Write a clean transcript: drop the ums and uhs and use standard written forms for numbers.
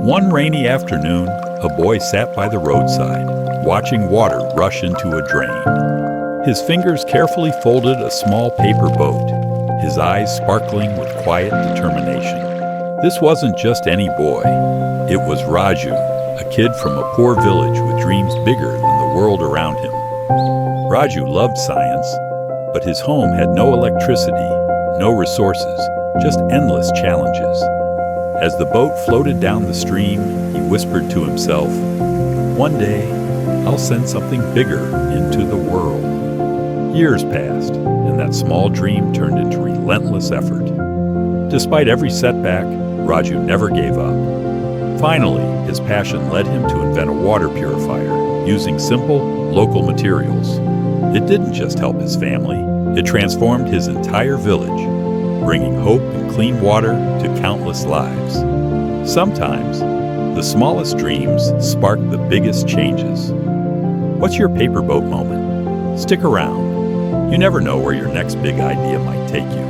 One rainy afternoon, a boy sat by the roadside, watching water rush into a drain. His fingers carefully folded a small paper boat, his eyes sparkling with quiet determination. This wasn't just any boy. It was Raju, a kid from a poor village with dreams bigger than the world around him. Raju loved science, but his home had no electricity, no resources, just endless challenges. As the boat floated down the stream, he whispered to himself, "One day, I'll send something bigger into the world." Years passed, and that small dream turned into relentless effort. Despite every setback, Raju never gave up. Finally, his passion led him to invent a water purifier using simple, local materials. It didn't just help his family, it transformed his entire village, bringing hope and clean water to countless lives. Sometimes, the smallest dreams spark the biggest changes. What's your paper boat moment? Stick around. You never know where your next big idea might take you.